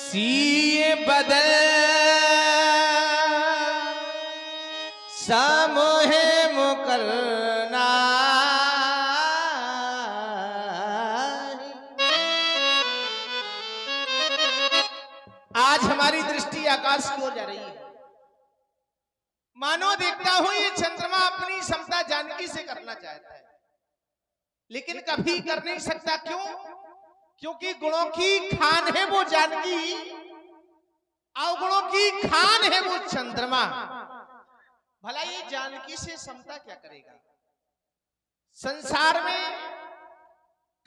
सिए बदल समोहे मुकरना। आज हमारी दृष्टि आकाश की ओर जा रही है। मानो देखता हूं ये चंद्रमा अपनी समता जानकी से करना चाहता है, लेकिन कभी कर नहीं सकता। क्यों? क्योंकि गुणों की खान है वो जानकी, अवगुणों की खान है वो चंद्रमा। भला ये जानकी से समता क्या करेगा? संसार में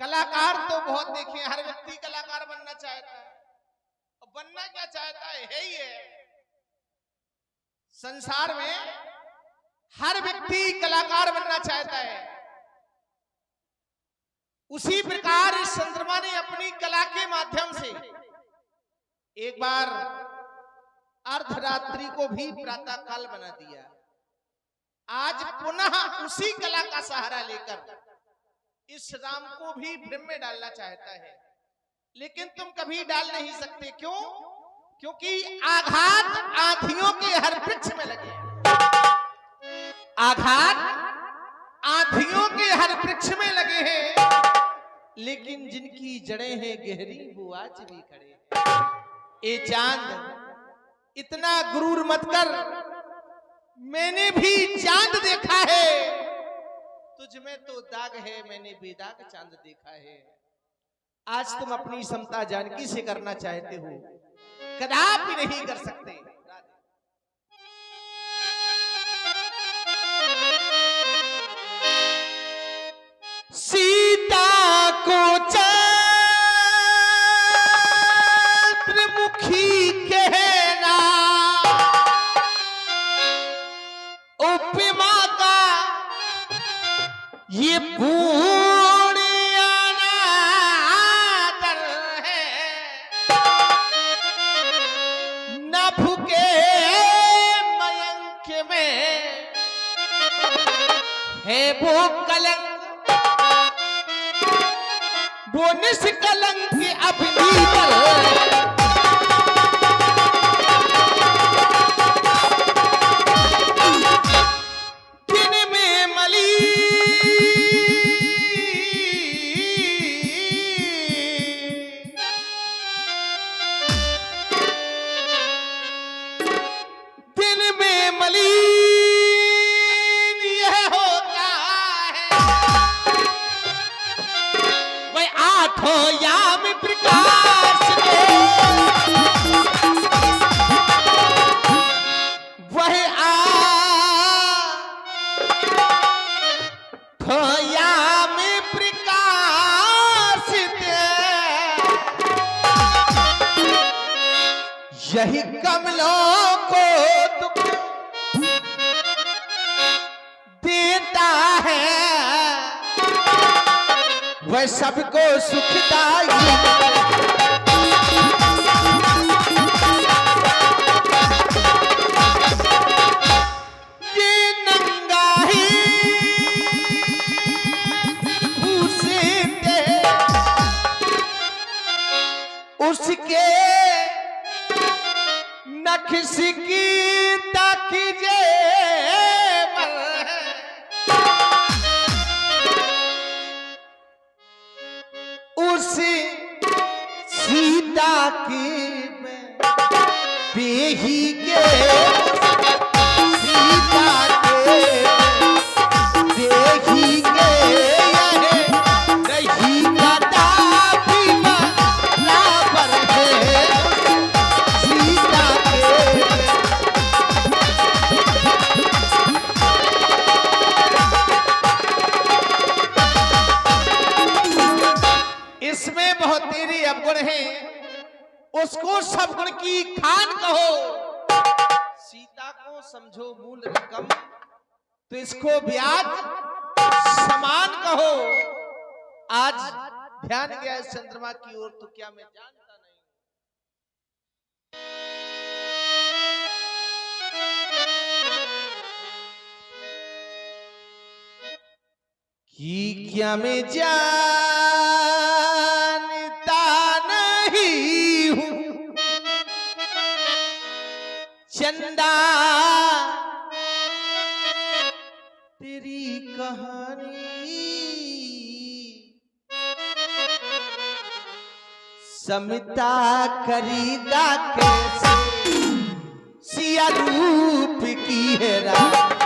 कलाकार तो बहुत देखे, हर व्यक्ति कलाकार बनना चाहता है। और बनना क्या चाहता है ही है। संसार में हर व्यक्ति कलाकार बनना चाहता है। उसी प्रकार इस चंद्रमा ने अपनी कला के माध्यम से एक बार अर्धरात्रि को भी प्रातः काल बना दिया। आज पुनः उसी कला का सहारा लेकर इस राम को भी भ्रम में डालना चाहता है, लेकिन तुम कभी डाल नहीं सकते। क्यों? क्योंकि आघात आंधियों के हर वृक्ष में लगे। आघात आंधियों के हर वृक्ष में लगे हैं, लेकिन जिनकी जड़ें हैं गहरी वो आज भी खड़े हैं। ए चांद इतना गुरूर मत कर, मैंने भी चांद देखा है। तुझ में तो दाग है, मैंने बेदाग चांद देखा है। आज तुम अपनी समता जानकी से करना चाहते हो, कदापि नहीं कर सकते। सीता को चंद्रमुखी कहना, उपमा का ये पूर्ण अनादर है। न भूखे मयंक में है वो कलंक, वो निष्कलंक अपनी पर। दिन में मली दिन में मलीन यह होता है, वह आठों याम प्रकाश दे। वह आठों याम प्रकाश दे। यही कमलों को दुख देता है, वह सबको सुखदाई। ये नंगा ही उसे दे, उसके नक्श की ताकीजे पर है। उस सीता की मैं बेही के, सीता के बेही के नहीं कदापि बराबर है। सीता के इसमें बहुत तेरी अवगुण है, उसको सब गुण की खान कहो। सीता को समझो मूल रकम, तो इसको ब्याज समान कहो। आज ध्यान गया इस चंद्रमा की ओर, तो क्या मैं जानता नहीं कि क्या मैं जानता नहीं हूं चंदा तेरी कहानी समता करीदा कैसे सिया रूप की है रात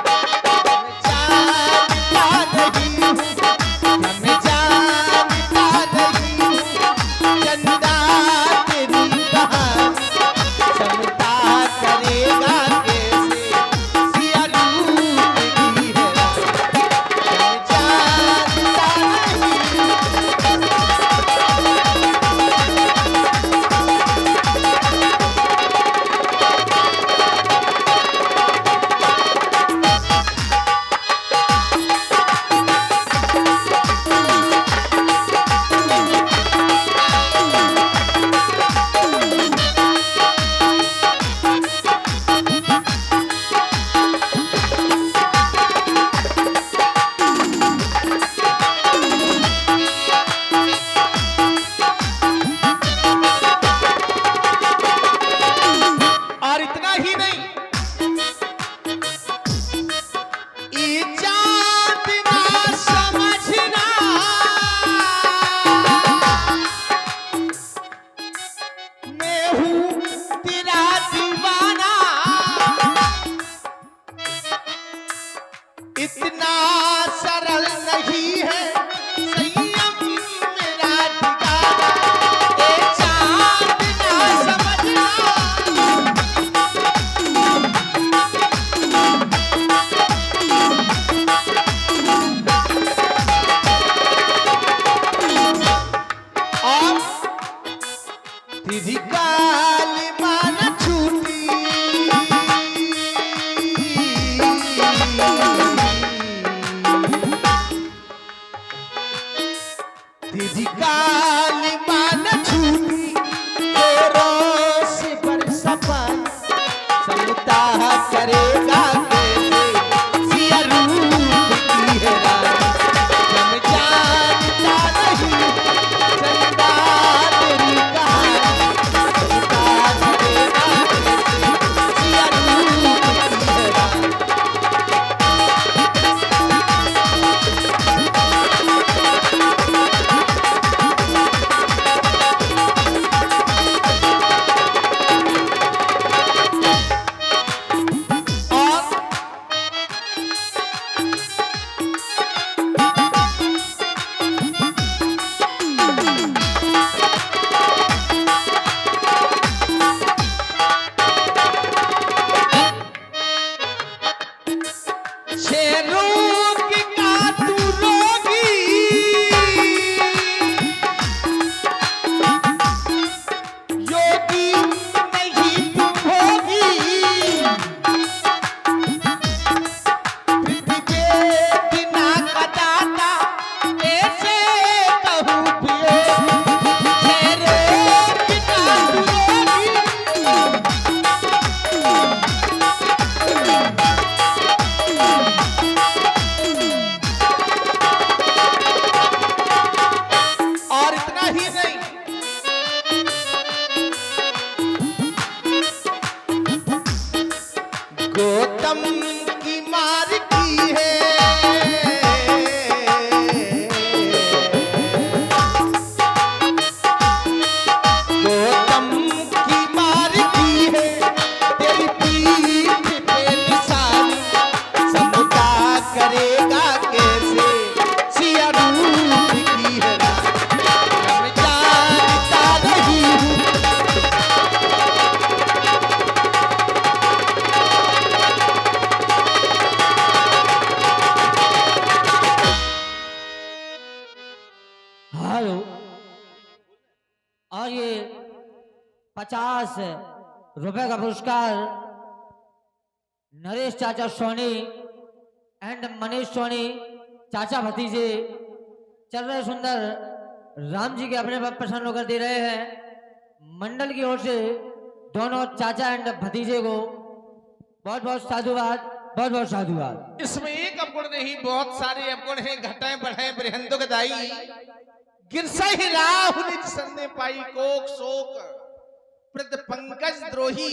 इतना सरल नहीं है संयम मेरा ठिकाना ए चांद ना समझना और तेरी काली मान छूटी तेरी काली मान छूटी तेरों से बरसपा समता करेगा कैसे सिया रूप की है रात हम जानता नहीं चंदा तेरी कहानी समता करेगा कैसे सिया रूप की है रात गौतम की मार की है गौतम की मार की है तेरी पीठ पे निशानी समता करेगा कैसे सिया रूप की है रात मैं जानता नहीं हूँ हेलो और ये 50 रुपए का पुरस्कार नरेश चाचा सोनी एंड मनीष सोनी चाचा भतीजे चल रहे सुंदर राम जी के अपने पसंद होकर दे रहे हैं मंडल की ओर से दोनों चाचा एंड भतीजे को बहुत बहुत साधुवाद बहुत बहुत साधुवाद। इसमें एक अवगुण नहीं बहुत सारे अवगुण हैं घटाएं बढ़ाएं बृहंदो गदाई गिरसा ही राहु निज सन्ने पाई कोक शोक प्रद पंकज द्रोही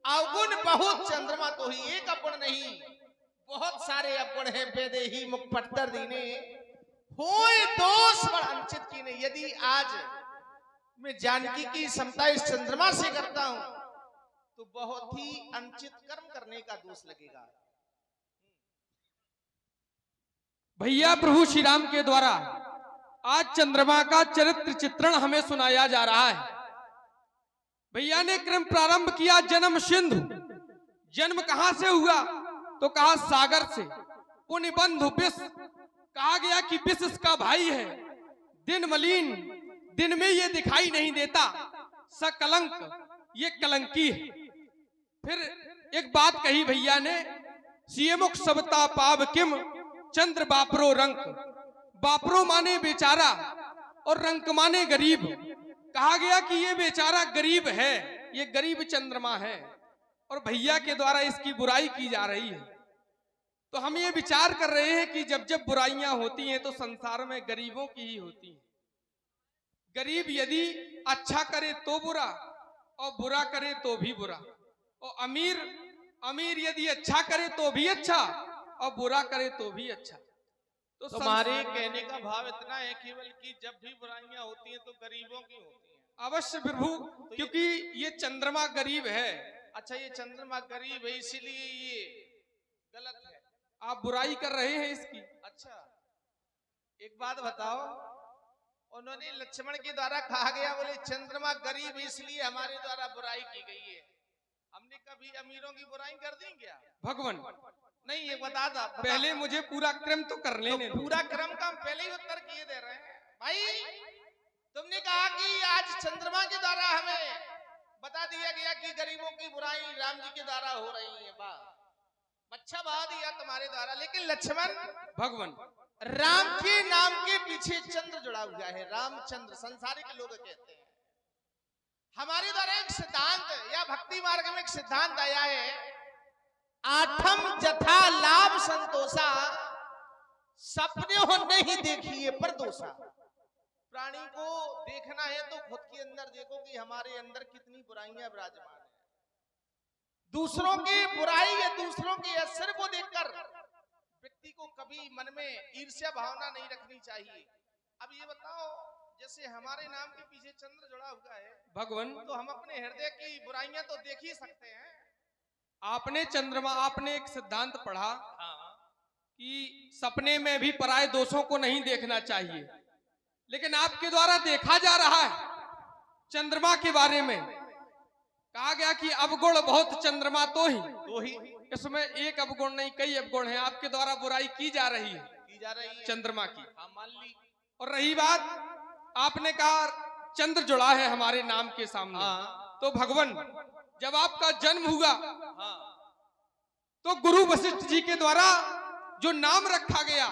अवगुण बहुत चंद्रमा तो ही, एक अवगुण नहीं, बहुत सारे अवगुण हैं। वेदे ही मुख पट्टर दीने होए दोष बड़ अंचित कीने। यदि आज मैं जानकी की समता इस चंद्रमा से करता हूं तो बहुत ही अनुचित कर्म करने का दोष लगेगा। भैया प्रभु श्री राम के द्वारा आज चंद्रमा का चरित्र चित्रण हमें सुनाया जा रहा है। भैया ने क्रम प्रारंभ किया जन्म सिंधु। जन्म कहां से हुआ तो कहा सागर से। पुण्य बंधु विष, कहा गया कि विष इसका भाई है। दिन मलिन, दिन में ये दिखाई नहीं देता। सकलंक, ये कलंकी है। फिर एक बात कही भैया ने, सियमुख सबता पाव किम चंद्र बापरो रंक। बापरो माने बेचारा और रंक माने गरीब। कहा गया कि ये बेचारा गरीब है, ये गरीब चंद्रमा है और भैया के द्वारा इसकी बुराई की जा रही है। तो हम ये विचार कर रहे हैं कि जब जब बुराइयां होती हैं तो संसार में गरीबों की ही होती हैं। गरीब यदि अच्छा करे तो बुरा और बुरा करे तो भी बुरा, और अमीर यदि अच्छा करे तो भी अच्छा और बुरा करे तो भी अच्छा। तो तुम्हारे कहने का भाव इतना है केवल कि जब भी बुराइयां होती हैं तो गरीबों की होती हैं। अवश्य प्रभु, क्योंकि ये चंद्रमा गरीब है। अच्छा, ये चंद्रमा गरीब है इसीलिए ये गलत है, आप बुराई कर रहे हैं इसकी। अच्छा, एक बात बताओ, उन्होंने लक्ष्मण के द्वारा कहा गया, बोले चंद्रमा गरीब इसलिए हमारे द्वारा बुराई की गई है। हमने कभी अमीरों की बुराई कर दी क्या? भगवान नहीं, ये बता पहले मुझे पूरा क्रम तो कर लेने तो पूरा क्रम का हम पहले ही उत्तर किए दे रहे हैं। भाई तुमने कहा कि आज चंद्रमा के द्वारा हमें बता दिया गया कि गरीबों की बुराई राम जी के द्वारा हो रही है। वाह, अच्छा बता दिया तुम्हारे द्वारा। लेकिन लक्ष्मण भगवान, राम के नाम के पीछे चंद्र जुड़ा हुआ है, रामचंद्र संसारिक लोग कहते हैं। हमारे द्वारा एक सिद्धांत या भक्ति मार्ग में एक सिद्धांत आया है, आठम जथा लाभ संतोषा, सपने हो नहीं देखिए पर दोषा। प्राणी को देखना है तो खुद के अंदर देखो कि हमारे अंदर कितनी बुराइयां विराजमान है। दूसरों की बुराई या दूसरों के असर को देखकर व्यक्ति को कभी मन में ईर्ष्या भावना नहीं रखनी चाहिए। अब ये बताओ, जैसे हमारे नाम के पीछे चंद्र जुड़ा हुआ है भगवान, तो हम अपने हृदय की बुराइयां तो देख ही सकते हैं। आपने चंद्रमा, आपने एक सिद्धांत पढ़ा हाँ, कि सपने में भी पराये दोषों को नहीं देखना चाहिए, लेकिन आपके द्वारा देखा जा रहा है चंद्रमा के बारे में। कहा गया कि अवगुण बहुत चंद्रमा तो ही, इसमें एक अवगुण नहीं कई अवगुण हैं। आपके द्वारा बुराई की जा रही है चंद्रमा की। हाँ, मान ली। और रही बात, आपने कहा चंद्र जुड़ा है हमारे नाम के सामने। हाँ, तो भगवान, जब आपका जन्म हुआ हाँ, तो गुरु वशिष्ठ जी के द्वारा जो नाम रखा गया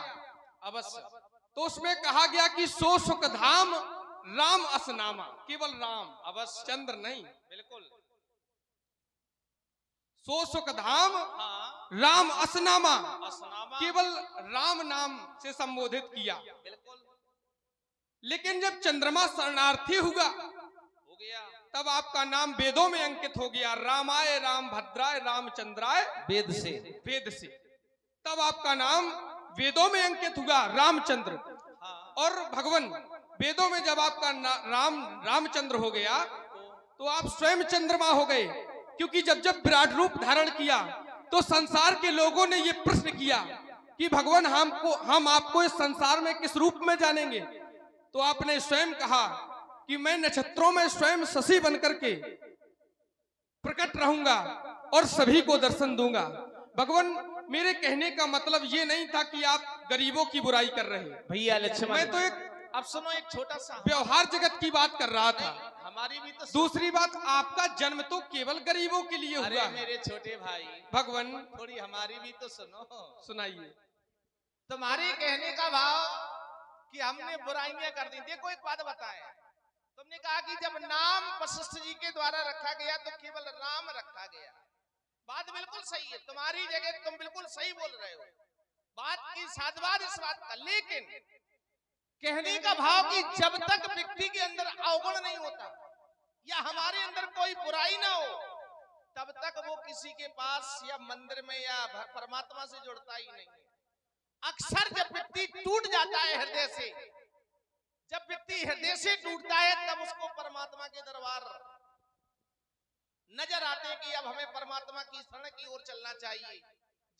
अवश्य, तो उसमें कहा गया कि सो सुख धाम राम असनामा। केवल राम, अवश्य, चंद्र नहीं, बिल्कुल। सो सुख धाम हाँ, राम असनामा, असनामा, केवल राम नाम से संबोधित किया। बिल्कुल लेकिन जब चंद्रमा शरणार्थी हुआ हो गया, तब आपका नाम वेदों में अंकित हो गया। रामाय राम भद्राय रामचंद्राय वेद से, वेद से। तब आपका नाम वेदों में अंकित हुआ रामचंद्र। हाँ, और भगवान, वेदों में जब आपका रामचंद्र हो गया तो आप स्वयं चंद्रमा हो गए। क्योंकि जब जब विराट रूप धारण किया तो संसार के लोगों ने ये प्रश्न किया कि भगवान, हम आपको इस संसार में किस रूप में जानेंगे? तो आपने स्वयं कहा कि मैं नक्षत्रों में स्वयं शशि बनकर के प्रकट रहूंगा और सभी को दर्शन दूंगा। भगवान, मेरे कहने का मतलब ये नहीं था कि आप गरीबों की बुराई कर रहे हैं भैया लक्ष्मण। मैं तो एक, अब सुनो, एक छोटा सा व्यवहार जगत की बात कर रहा था। हमारी भी तो दूसरी बात, आपका जन्म तो केवल गरीबों के लिए अरे हुआ है। मेरे छोटे भाई, भगवान, थोड़ी हमारी भी तो सुनो। सुनाइए। तुम्हारे कहने का भाव कि हमने बुराइयां कर दी। देखो, एक बात बताएं, तुमने कहा कि जब नाम वशिष्ठ जी के द्वारा रखा गया तो केवल राम रखा गया। बात बिल्कुल सही है, तुम्हारी जगह तुम बिल्कुल सही बोल रहे हो। बात की साधवाद इस बात का, लेकिन कहने का भाव कि जब तक व्यक्ति के अंदर अवगुण नहीं होता या हमारे अंदर कोई बुराई ना हो, तब तक वो किसी के पास या मंदिर में या परमात्मा से जुड़ता ही नहीं है। अक्सर जब व्यक्ति टूट जाता है हृदय से, जब व्यक्ति हृदय से टूटता है, तब उसको परमात्मा के दरबार नजर आते हैं कि अब हमें परमात्मा की शरण की ओर चलना चाहिए।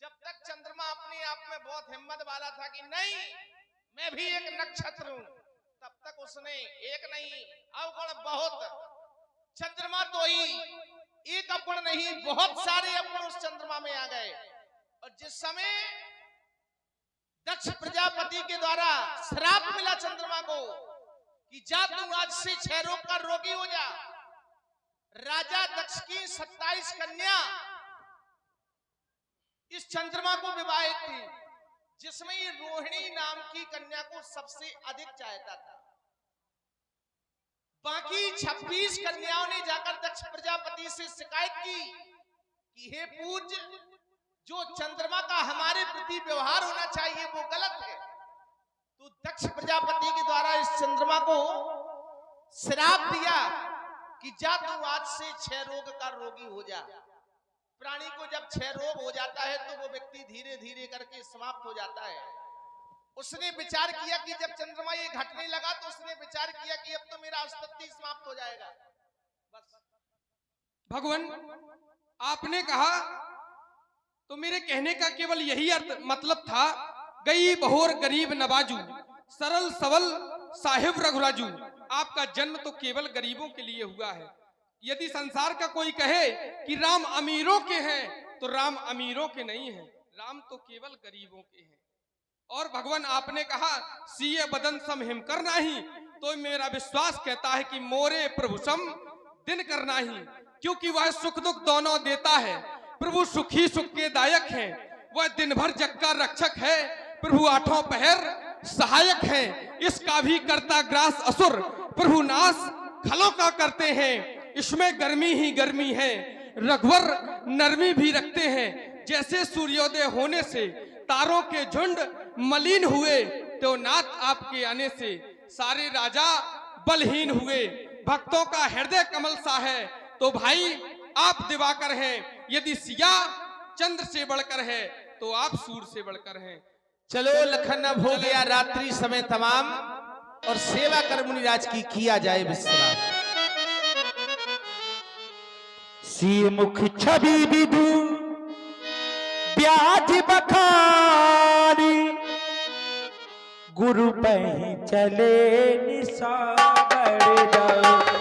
जब तक चंद्रमा अपने आप में बहुत हिम्मत वाला था कि नहीं मैं भी एक नक्षत्र हूं, तब तक उसने एक नहीं अवगुण बहुत, चंद्रमा तो ही एक अवगुण नहीं बहुत सारे अवगुण उस चंद्रमा में आ गए। और जिस समय दक्ष प्रजापति के द्वारा श्राप मिला चंद्रमा को कि जा तू आज से क्षय रोग का रोगी हो जा, राजा दक्ष की 27 कन्या इस चंद्रमा को विवाहित थी, जिसमें ये रोहिणी नाम की कन्या को सबसे अधिक चाहता था। बाकी 26 कन्याओं ने जाकर दक्ष प्रजापति से शिकायत की कि हे पूज्य, जो चंद्रमा का हमारे प्रति व्यवहार होना चाहिए वो गलत है। तो दक्ष प्रजापति के द्वारा इस चंद्रमा को श्राप दिया कि जा तू आज से क्षय रोग का रोगी हो जा। प्राणी को जब क्षय रोग हो जाता है तो वो व्यक्ति धीरे धीरे करके समाप्त हो जाता है। उसने विचार किया कि जब चंद्रमा ये घटने लगा तो उसने विचार किया कि अब तो मेरा अस्तित्व समाप्त हो जाएगा। बस भगवान आपने कहा तो मेरे कहने का केवल यही अर्थ मतलब था, गई बहोर गरीब नवाजू, सरल सबल साहिब रघुराजू। आपका जन्म तो केवल गरीबों के लिए हुआ है। यदि संसार का कोई कहे कि राम अमीरों के हैं तो राम अमीरों के नहीं हैं, राम तो केवल गरीबों के हैं। और भगवान आपने कहा सीए बदन सम हिम करना ही, तो मेरा विश्वास कहता है कि मोरे प्रभु सम दिन करना ही, क्योंकि वह सुख दुख दोनों देता है। प्रभु सुखी सुख के दायक है, वह दिन भर जग का रक्षक है। प्रभु आठों पहर सहायक है, इसका भी करता ग्रास असुर। प्रभु नाश खलों का करते हैं, इसमें गर्मी ही गर्मी है। रघुवर नरमी भी रखते हैं, जैसे सूर्योदय होने से तारों के झुंड मलिन हुए, तो नाथ आपके आने से सारे राजा बलहीन हुए। भक्तों का हृदय कमल सा है, तो भाई आप दिवाकर हैं। यदि सिया चंद्र से बढ़कर है तो आप सूर्य से बढ़कर हैं। चलो लखन अब हो गया रात्रि समय तमाम, और सेवा कर मुनिराज की किया जाए विश्राम। सी मुख छवि विधु ब्याज बखारी, गुरु पही चले निशा बढ़ जाओ।